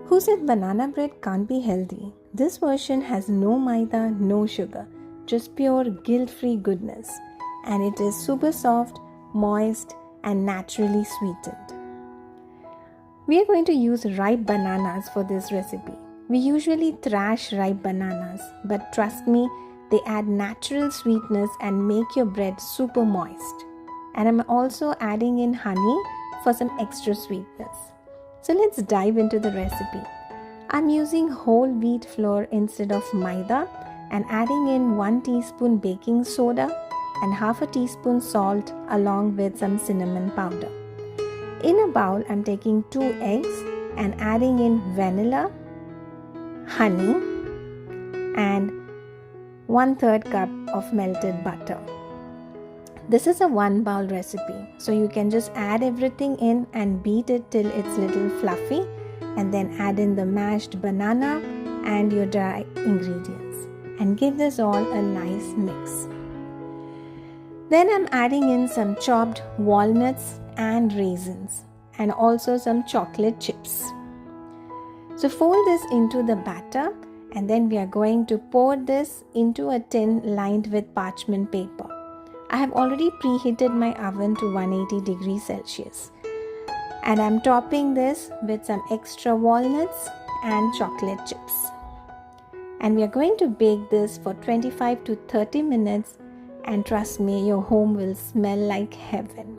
Who said banana bread can't be healthy? This version has no maida, no sugar, just pure guilt-free goodness. And it is super soft, moist, and naturally sweetened. We are going to use ripe bananas for this recipe. We usually thrash ripe bananas, but trust me, they add natural sweetness and make your bread super moist. And I'm also adding in honey for some extra sweetness. So let's dive into the recipe. I'm using whole wheat flour instead of maida and adding in 1 teaspoon baking soda and half a teaspoon salt along with some cinnamon powder. In a bowl, I'm taking 2 eggs and adding in vanilla, honey and 1/3 cup of melted butter. This is a 1 bowl recipe, so you can just add everything in and beat it till it's little fluffy and then add in the mashed banana and your dry ingredients and give this all a nice mix. Then I'm adding in some chopped walnuts and raisins and also some chocolate chips. So fold this into the batter and then we are going to pour this into a tin lined with parchment paper. I have already preheated my oven to 180 degrees Celsius and I'm topping this with some extra walnuts and chocolate chips. And we are going to bake this for 25 to 30 minutes and trust me, your home will smell like heaven.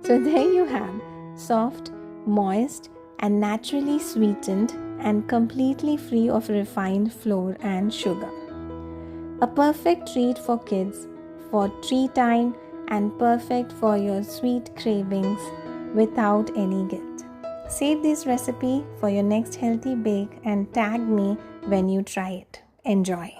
So there you have soft, moist and naturally sweetened and completely free of refined flour and sugar. A perfect treat for kids for tea time and perfect for your sweet cravings without any guilt. Save this recipe for your next healthy bake and tag me when you try it. Enjoy.